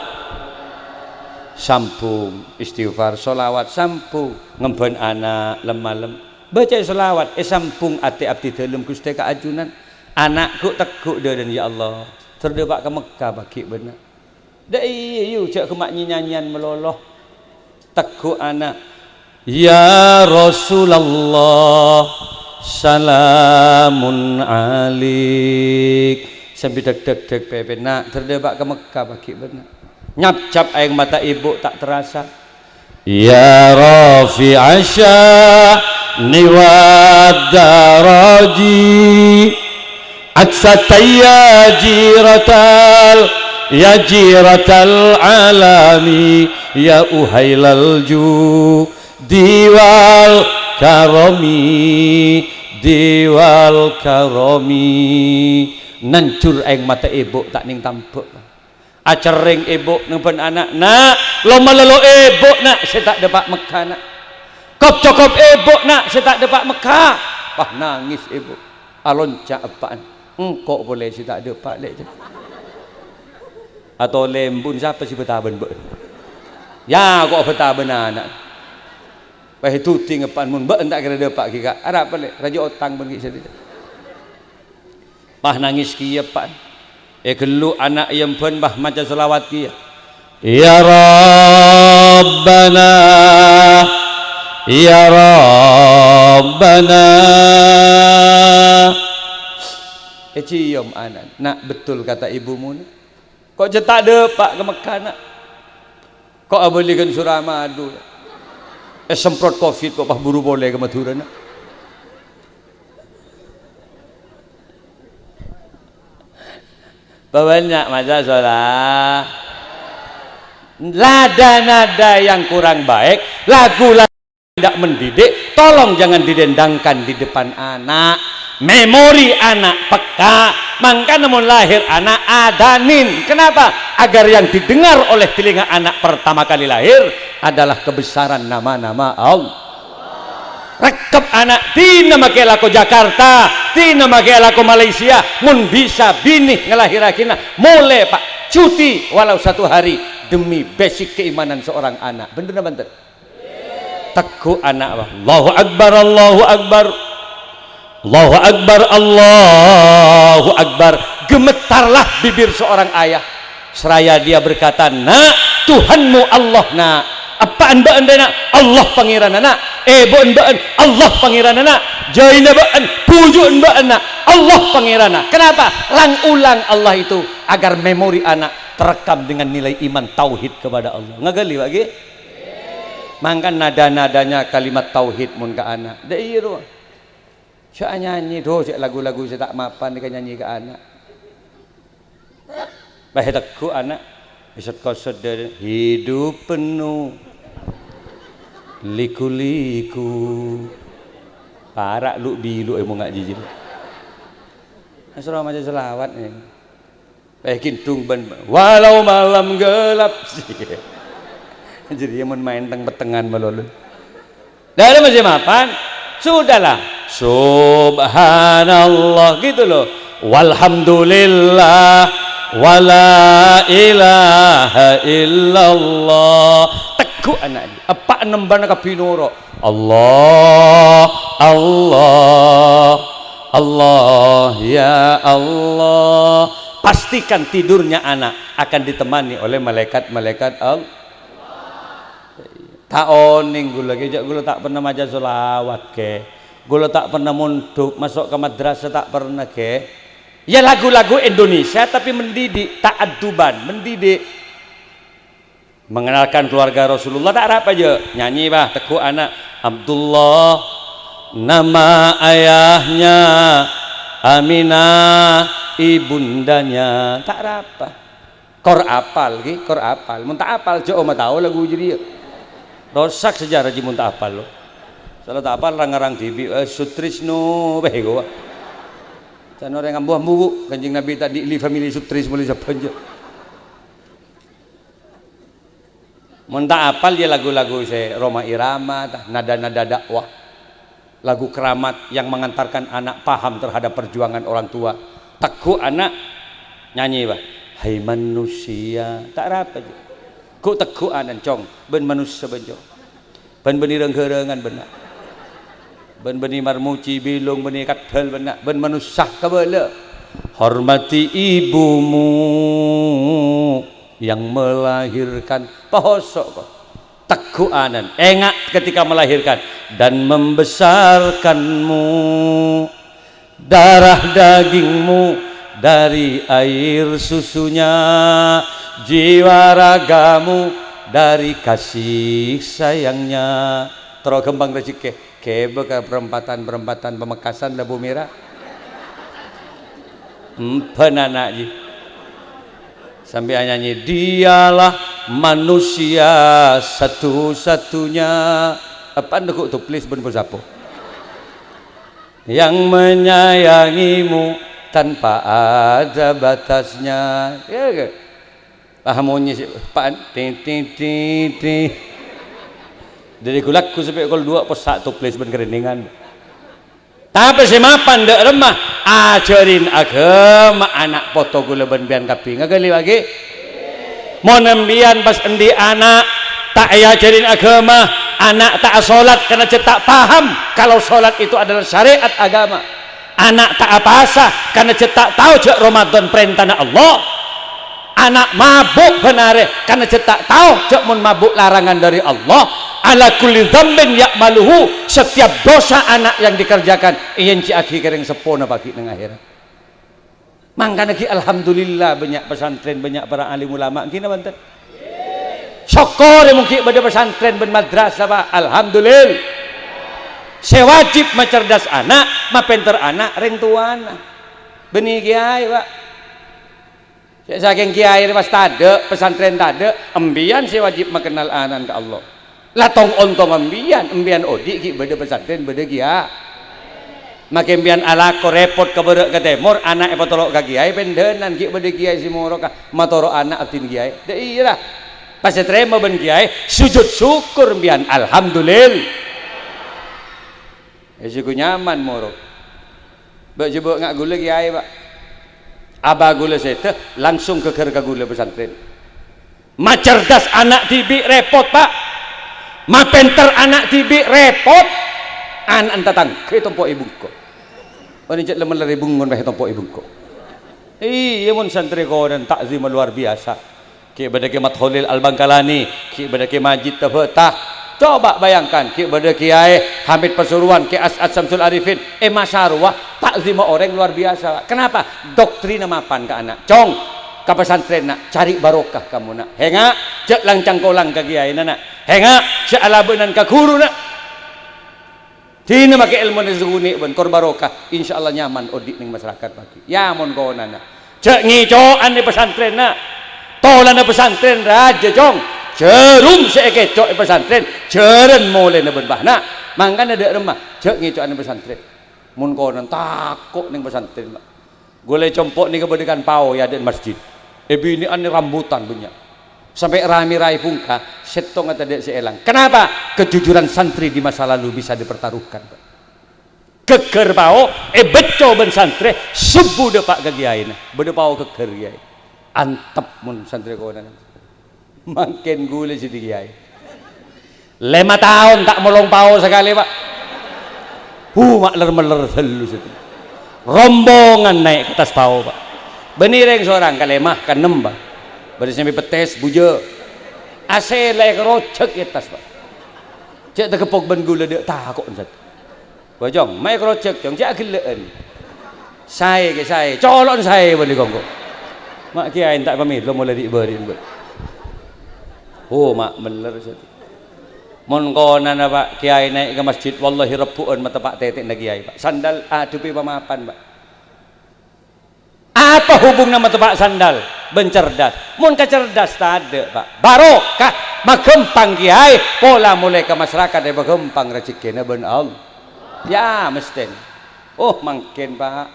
sampung istighfar solawat sampung ngemben anak lemah baca solawat sampung ati abdi dalam Gusti kaajunan anakku teguk dan ya Allah terdebak ke Mekah bagi benar dah iyo cak kemak nyanyian meloloh teguk anak ya Rasulullah salamun alik sambil deg pepe nak terdebak ke Mekah bagi benar nyap cap air mata ibu tak terasa ya Rafi Asya niwad daraji aksataya jiratal ya jiratal alami ya uhailal ju diwal karomi nancur aing mata ibu tak ning tampuk acereng ibu ngempen anak nak lo malelo ibu nak saya tak dapat Mekah nak kop cokop ibu nak saya tak dapat Mekah wah nangis ibu alon cak apaan engkau boleh saya tak dapat lek je atau lembun siapa sih betaben be ya kok betaben anak bah itu tinggal pan mun be entak kira dapat kika ada apa lek raja otang pergi sedih bah nangis kieu pan gelu anak yang pun bah maca selawat kieu ya rabbana ya rabbana cium anak nak betul kata ibumu nak kok cetak depak ke Mekah nak kok abelikan surah madu semprot covid kok pah buru boleh ke Madura nak banyak maca sholat nada-nada yang kurang baik lagu-lagu tidak mendidik tolong jangan didendangkan di depan anak memori anak peka maka namun lahir anak adanin kenapa agar yang didengar oleh telinga anak pertama kali lahir adalah kebesaran nama-nama Allah rekep anak tina make lako Jakarta tina make lako Malaysia mun bisa bini ngelahirakin mulai pak cuti walau 1 hari demi basic keimanan seorang anak bener bener teguh anak Allahu Akbar Allahu Akbar Allahu Akbar Allahu Akbar gemetarlah bibir seorang ayah seraya dia berkata nak Tuhanmu Allah nak apaan baan nak Allah pangeran nak baan Allah pangeran nak jaina baan pujuan baan nak Allah pangeran nak kenapa lang ulang Allah itu agar memori anak terekam dengan nilai iman tauhid kepada Allah ngagali lagi mangkan nada-nadanya kalimat tauhid mun ka anak da iya saya nyanyi doh lagu-lagu saya tak mapan dia nyanyi ke anak bahaya teku anak bisa kau sedar hidup penuh liku-liku parak lu bilu mau ngak jijil surah macam selawat nih kintung ban walau malam gelap sih jadi yang main teng petengan melulu dah masih mapan sudahlah subhanallah gitu loh walhamdulillah wala ilaha illallah teguh anak apa nembana kapinoro Allah Allah Allah ya Allah pastikan tidurnya anak akan ditemani oleh malaikat-malaikat Allah tak oning gula kejak gula tak pernah maca selawat ke gula tak pernah munduk masuk ke madrasah tak pernah ke ya lagu-lagu Indonesia tapi mendidik ta'adduban mendidik mengenalkan keluarga Rasulullah tak apa aja nyanyi bah teguh anak Abdullah, nama ayahnya Aminah, ibundanya tak apa. Kor apal ki, kor apal. Mun tak apal jo mah tahu lagu jadi. Rosak sejarah ji mun tak apal lo. Salah tak apal rang-rang TV Sutrisno bego. Can orang ambu-ambu Kanjeng Nabi tadi li family Sutris mulai siapa aja. Mun tak apal dia lagu-lagu saya Roma Irama, nada-nada dakwah. Lagu keramat yang mengantarkan anak paham terhadap perjuangan orang tua. Teguh anak nyanyi bah. Hai manusia, tak apa aja. Ku teguh anak cong, ben manusia benjong. Ben beni renggerengan benak. Ben beni marmuci bilung beni kadal benak. Ben manusia kabala. Hormati ibumu yang melahirkan. Pahosok kok. Teguh anan, engak ketika melahirkan dan membesarkanmu, darah dagingmu dari air susunya, jiwa ragamu dari kasih sayangnya. Terus kembang rezeki kebe ke perempatan Pemekasan Lampu Merah penanak ji sampai nyanyi dialah manusia satu-satunya apa anda kok tuh please ben bersapo yang menyayangimu tanpa ada batasnya ya ke pahamonnya sih pak ting dari kulakku sampai kol dua pos satu please ben kereningan tapi si mapan dek remah ajarin agama anak foto gula ben bian kapi ngagali lagi mau nembian pas endi anak tak ajarin agama anak tak sholat karena cetak paham kalau sholat itu adalah syariat agama anak tak apasa karena cetak tahu cek Ramadan perintah Allah anak mabuk benare karena cetak tahu cek mun mabuk larangan dari Allah ala kulli dzambin ya'maluhu setiap dosa anak yang dikerjakan iyan ci akhi kering sepona bagi nang akhirat mangkana ki alhamdulillah banyak pesantren banyak para alim ulama kina banten syukur mungkin pada pesantren ben madrasah Pak alhamdulillah sewajib mencerdas anak mapenter anak ring tuana beni kiai Pak saking kiai pas tade pesantren tade embian sewajib mengenal anak ke Allah lah tong ontong embian odi ki beda pesantren beda kiai makin bian alako repot ke berek ke timur anak epotolok ke kiai pendenan ki beda kiai si moroka matoro anak atin kiai dah iya pas terima ben kiai sujud syukur bian alhamdulillah esiku nyaman morok bak jebok ngak gula kiai Pak abah gula sete langsung ke gula pesantren macerdas anak tibi repot Pak mapenter anak tibi repot anak tatang ke tompo ibungko ini cek lemah lari bungun bahe tompo ibungko iya mun santri kodan takzim luar biasa ki bada ki Matholil Al-Bangkalani ki bada ki Majid Tafatah coba bayangkan ki bada kiai Hamid Pasuruan ki As'ad Samsul Arifin Masarwah takzim orang luar biasa kenapa doktrin mapan ke anak cong ke pesantren nak cari barokah kamu nak henga cek langcang kolang ke kiai nak henga cek alabenan ke guru nak tina make ilmu nezuni ben kor barokah insyaallah nyaman odik ning masyarakat bagi ya mon konana cek ngicoan di pesantren nak tolana pesantren raja cong jerum seketok pesantren jeren mulai na ben bahna mangkana dek remah cek ngicoan di pesantren mun konan takut ning pesantren Pak golek compok ning kebedekan pau ya den masjid bini ane rambutan banyak sampai rami rai pungka setong atau dek seelang kenapa kejujuran santri di masa lalu bisa dipertaruhkan Pak keker pau beco ben santri subuh de Pak ke kiai nah bede pau keker kiai antep mun santri konan makin gule jadi kiai 5 tahun tak molong pau sekali Pak makler-meler selu situ rombongan naik ke atas pau Pak benireng seorang kalemah kan nembah bari sampai petes bujo ase lek rocek ke atas Pak cek tekepok ben gula dek takok sat bojong mai rocek jong cek geleen saya ke saya colon saya beli kongko mak kiai tak pamit lo mulai diberi mak meler sat Mun konan Pak kiai naik ke masjid wallahi rebuan mata Pak tetek na kiai Pak. Sandal adupi pamapan Pak. Apa hubungnya mata Pak sandal? Bencerdas. Mun kecerdas tak ada Pak. Barokah magempang kiai pola mulai ke masyarakat dia bagempang rezekina ben Allah. Ya mesti. Oh mungkin Pak.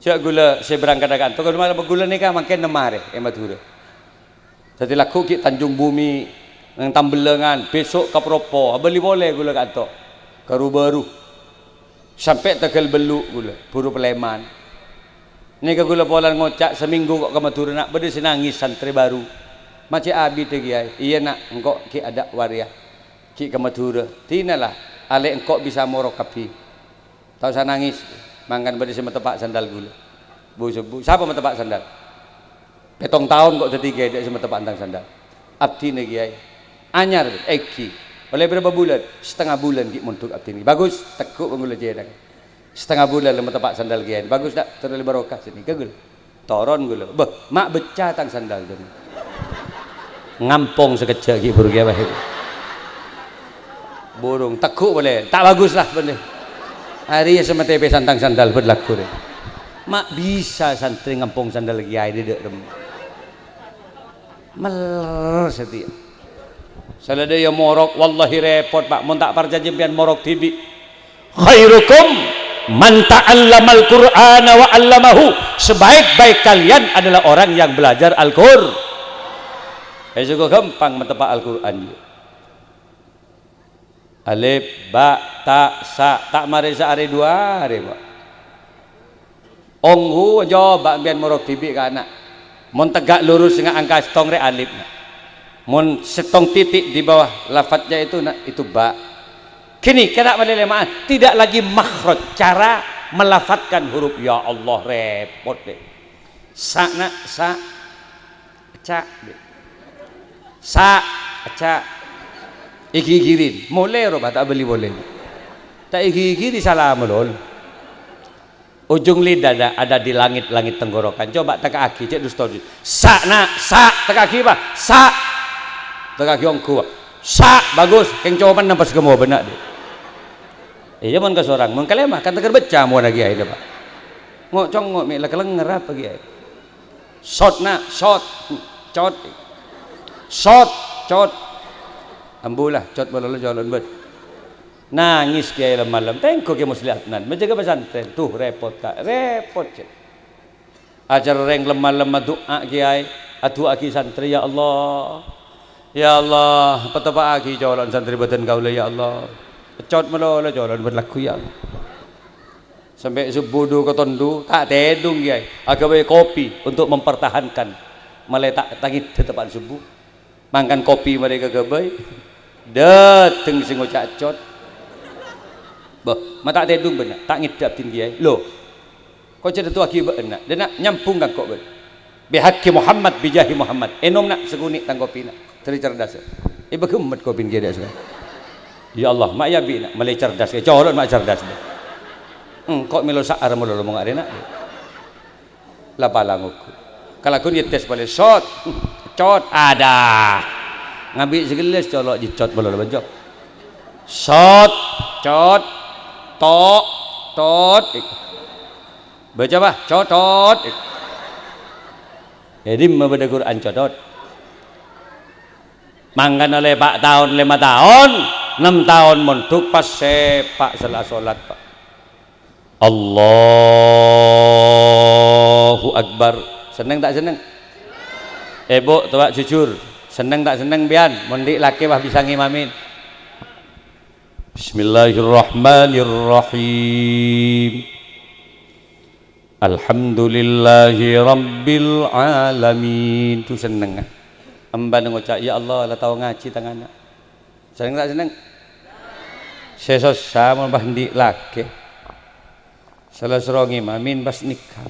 Cak gula saya berangkat akan. Kalau malam gula ni kan makin nemare Madura. Jadi laku ki Tanjung Bumi nang Tambelengan besok ke Propo beli boleh gula kanto karu baru sampai Tegal Beluk gula buru Peleman ni ke gula polan ngocak seminggu kok ke Madura nak berde senangis santri baru macam abi tu kiai iya nak engkau ki ada waria ki ke Madura tinalah ale engkau bisa morok kapi tahu saya nangis mangkan berde sama tepak sandal gula bu sebu siapa tepak sandal petong tahun kok ketiga dia sama tepak antang sandal abdi ni kiai anyar eki oleh berapa bulan setengah bulan ki montuk abdi ni bagus tekuk penggula jedang setengah bulan lama tepak sandal kiai bagus tak terlalu barokah sini kegel toron gula beh mak becah tang sandal tu ngampong sekejap ki burung kiai burung tekuk boleh tak bagus lah benda hari sama TP santang sandal berlaku deh mak bisa santri ngampong sandal kiai dia dek meler setia salada ya morok wallahi repot Pak mun tak parja jempian morok tibi khairukum man ta'allamal qur'ana wa 'allamahu sebaik-baik kalian adalah orang yang belajar Al-Qur'an juga gampang mentepak Al-Qur'an alif ba ta sa tak mari sehari dua hari Pak onghu jo bak bian morok tibi ka anak mun tegak lurus dengan angka setong re alif mun setong titik di bawah lafadznya itu ba kini kena melelemaan tidak lagi makhraj cara melafatkan huruf ya Allah repot deh sa nak sa ca sa ca iki-ikirin mulai roba tak beli boleh tak iki-ikiri salah melol ujung lidah ada di langit-langit tenggorokan coba teka aki cek dustoji sa nak sa teka aki apa sa teka aki ongku sa bagus keng coba nampas kemo benak deh iya mon ke seorang mon kalemah kan teker becah mau lagi aja Pak ngok cong ngok mila kelenger apa gitu shot nak shot cot shot cot ambulah cot balolo jalan bet nangis kiai malam tengko kiai muslihatnan menjaga pesantren tuh repot kak repot cek ajar reng lemah-lemah doa kiai adu aki santri ya Allah petapa aki jalan santri badan kaula ya Allah pecot melolo jalan berlaku ya Allah sampai subuh ke tondu tak tedung kiai agawe kopi untuk mempertahankan meletak tangit di tempat subuh makan kopi mereka gabai dateng sing ngocak cot bah mata tedung benar tak ngidap tin kiai lo kau cerita tu aki benar dia nak nyampung kan kok bihaqi Muhammad bijahi Muhammad enom nak segunik tang kopi nak teri cerdas ibu kemet kopi kiai dah sekarang ya Allah mak ya bi nak malai cerdas ke colon mak cerdas dah kok melo saar melo mong arena la palanguku kalau aku tes boleh shot cot ada ngambil segelas colok di cot melo banjok shot cot tok tot baca apa cotot jadi membaca Quran cotot mangkan oleh Pak tahun 5 tahun 6 tahun montuk pas sepak salah solat Pak Allahu Akbar seneng tak seneng bu tuak jujur seneng tak seneng bian mondik laki wah bisa ngimamin Bismillahirrahmanirrahim Alhamdulillahi Rabbil Alamin tu seneng amban ngucap ya Allah lah tahu ngaji tangan seneng tak seneng sesos sama bandi laki salah serongi mamin pas nikah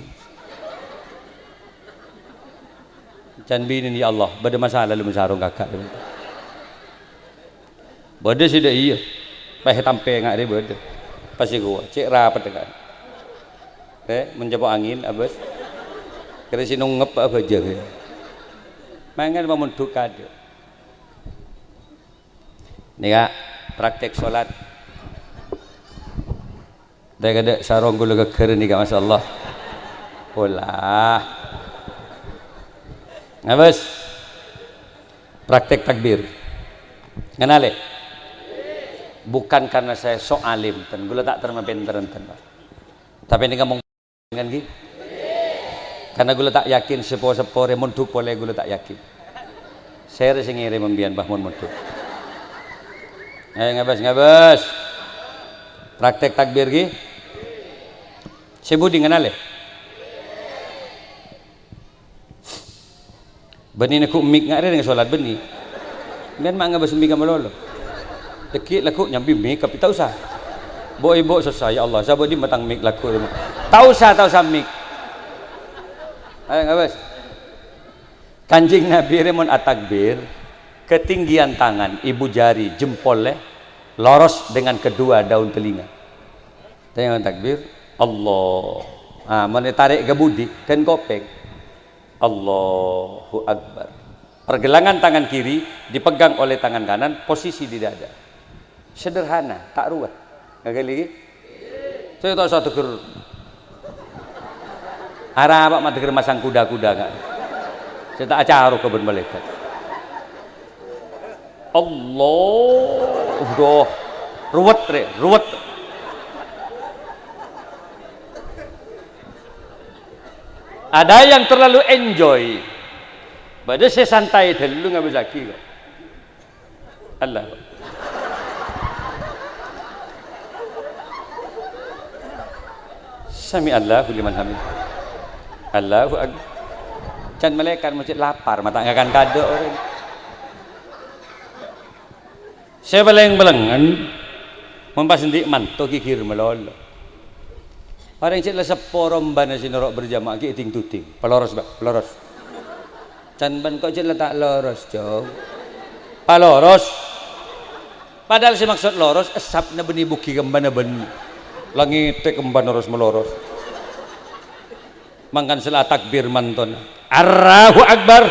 can binin ya Allah bada masalah lu sarung kakak bada sudah iya peh tampe ngak dia bada pasti gua cek rapat dengan menjebak angin abis kira sinung ngep apa aja mangan memunduk kado nih praktek sholat ada sarong gula keker nih masya Allah ulah ngabes praktek takbir ngenale bukan karena saya sok alim dan gula tak terima pinter tapi ini ngomong dengan gitu karena gula tak yakin sepo remon tuh boleh gula tak yakin saya sing ngirim membian bah mon tuh ayo ngabes praktek takbir ki sebudi ngenale beni nak mik ngare dengan solat beni bian mak ngabes mik malolo dekik laku nyambi mik tapi tak usah boy selesai ya Allah saya di matang mik laku tak usah mik ayo ngabes Kanjeng Nabi remon atakbir ketinggian tangan ibu jari jempolnya loros dengan kedua daun telinga tengok takbir Allah mana tarik ke budi dan kopeng Allahu Akbar pergelangan tangan kiri dipegang oleh tangan kanan posisi di dada sederhana tak ruwet gak lagi saya tahu satu ger arah apa mati masang kuda-kuda gak saya tak acaru kebun malaikat Allah udah ruwet ada yang terlalu enjoy pada saya santai dulu nggak bisa kira Allah Sami Allahu liman hamid Allahu Akbar can malaikat masjid lapar mata nggak akan kado orang saya belengan mempas ndik manto kikir melolo orang cek lah seporom bana sinorok berjamaah ki ting tuting peloros can ban kok cek lah tak loros jauh paloros padahal si maksud loros esap na beni buki kembana ben langit kemban loros meloros mangkan sela takbir manton Allahu Akbar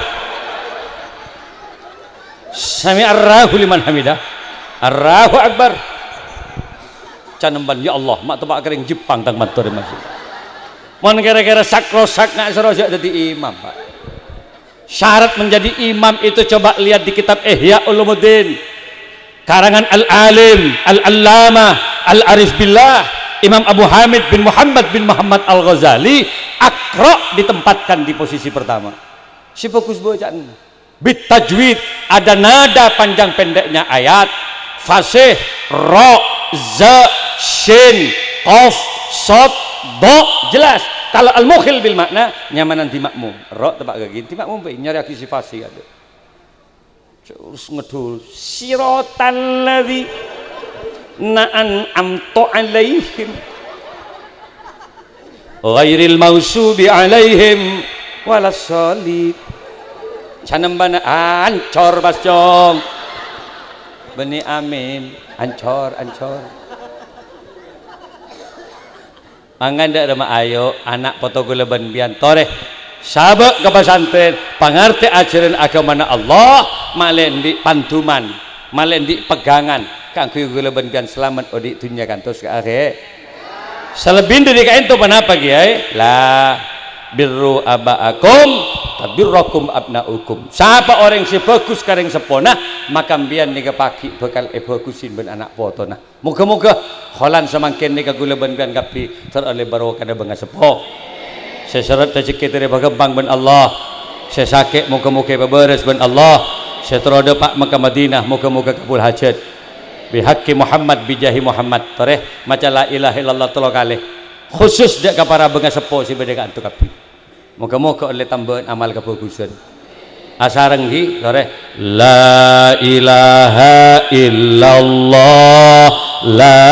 Sami Allahu liman hamidah Allahu Akbar canemban ya Allah mak tebak kering Jepang tang matur masih mon kira-kira sakrosak nak serojak jadi imam Pak syarat menjadi imam itu coba lihat di kitab Ihya Ulumuddin karangan Al-Alim Al-Allamah Al-Arif Billah Imam Abu Hamid bin Muhammad bin Muhammad Al-Ghazali Akra ditempatkan di posisi pertama si fokus bacaan bit tajwid ada nada panjang pendeknya ayat fasih ro za shin qaf sad do jelas kalau al-mukhil bil makna nyamanan di makmum ro tebak gini di makmum nyari akisi fasih ada terus ngedul siratal ladzi na'an amto alaihim ghairil mausubi alaihim walassalib canembana ancor basjong beni amin ancor mangan dak rema ayo anak foto guleban bian toreh sabek ke pesantren pangarti ajaran agama Allah malen di pantuman malen di pegangan kanggo guleban bian selamat odi dunia kantos ke akhir selebih dari kain itu kenapa kiai lah birru abaakum tabirrakum abnaukum siapa orang si bagus kareng sepona maka mbian nika pagi bakal bagusin ben anak foto nah moga-moga holan semangkin nika gula ben bian kapi teroleh barokah kada benga sepo seseret rezeki dari bagembang ben Allah sesake moga-moga beberes ben Allah seterode Pak Mekah Madinah moga-moga kabul hajat bihaqqi Muhammad bijahi Muhammad tareh maca la ilaha illallah 3 kali khusus dak ka para benga sepo si bedeka antu kapi moga-moga oleh tambahan amal kebagusan asareng ki sore la ilaha illallah la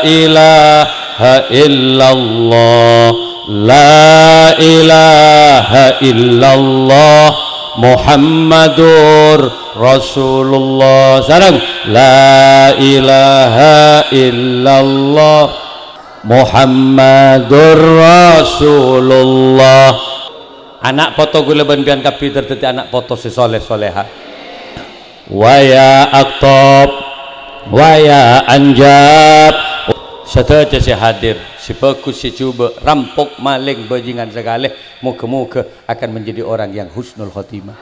ilaha illallah la ilaha illallah Muhammadur Rasulullah sareng la ilaha illallah Muhammadur Rasulullah anak foto gula benbian kapi terteti anak foto si soleh soleha waya aktob waya anjab serta si hadir si bagus si cuba rampok maling bajingan segala muka-muka akan menjadi orang yang husnul khotimah.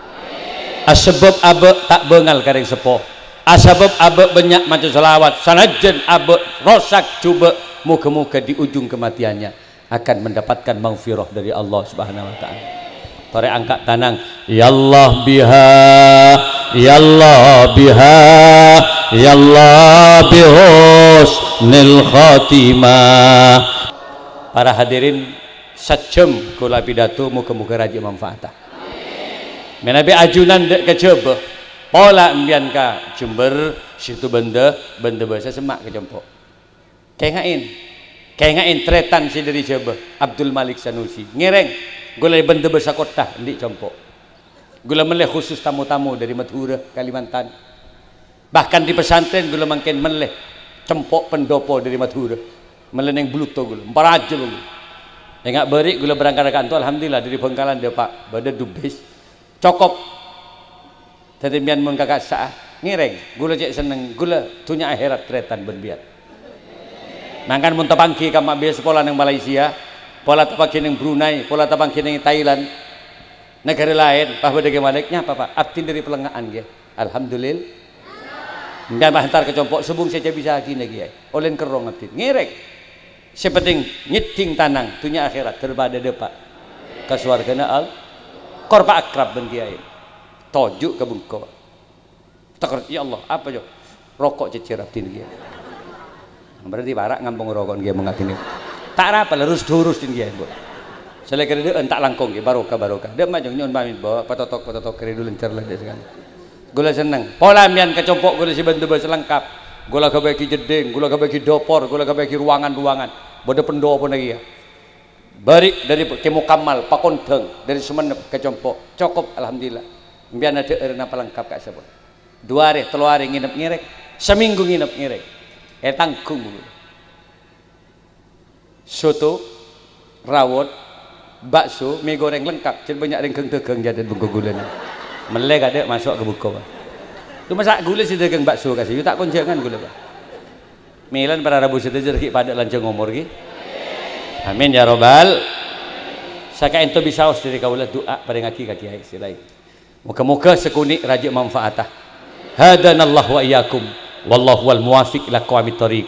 Asbab abe tak bengal kareng sepo, asbab abe banyak macam selawat sanajan abe rosak cuba muka-muka di ujung kematiannya akan mendapatkan maghfirah dari Allah Subhanahu wa taala. Tore angkat tanang, ya Allah biha, ya Allah biha, ya Allah bihusnil khatimah. Para hadirin, sejam kula pidato muga-muga raji manfaatah. Menabi ajunan dek kecebe, pola embian ka Jember situ benda bahasa Semak ke Jempok. Kengain tretan si dari Jebe Abdul Malik Sanusi ngereng gula benda bahasa kota di Jempok. Gula meleh khusus tamu-tamu dari Madura Kalimantan. Bahkan di pesantren gula mangken meleh Cempok pendopo dari Madura. Meleh neng bluto gula emparajul gula. Enggak beri gula berangkat kantor alhamdulillah dari Bengkalan dia Pak bada dubis cokop tadi mian mun kakak sah ngireng gula cek seneng gula tunya akhirat tretan benbiat mangkan mun tapangki ka mak biasa sekolah nang Malaysia pola tapangki nang Brunei pola tapangki nang Thailand negara lain pah bade ke maliknya apa Pak abtin dari pelengahan ge alhamdulillah ngan bahantar ke Compok subung saja bisa gini ge olen kerong abtin ngireng sepenting nyiting tanang tunya akhirat terbada depak ka swargana al korba akrab ben kiai tojuk ke bengko takar ya Allah apa jo rokok cecerap tin kiai berarti barak ngampung rokok kiai mengakini tak apa lerus durus tin kiai bu selekere de entak langkong kiai barokah de mah nyon pamit bawa patotok kere dulu lencer lah de sekali gula seneng pola mian kecompok gula si bantu basa lengkap gula kabeki jeding gula kabeki dopor gula kabeki ruangan bodo pendopo lagi ya bari dari kemo kamal pakonteng dari Sumenep ke Compok cokop alhamdulillah mbian ada erna pelengkap kak sabon 2 hari 3 hari nginep ngirek seminggu nginep ngirek tanggung soto rawon bakso mie goreng lengkap jadi banyak ringkeng tegeng jadi bungku gulanya melek ada masuk ke buku tu masak gula si tegeng bakso kasih tak konjangan gula Pak milan para rabu situ rezeki pada lanceng umur ki amin ya robbal saka ento bisa dari kaulah doa pada ngaki kaki kiai silai muka-muka sekuni raja manfaatah hadanallahu wa iyyakum wallahu wal muwafiq ila qawamit thariq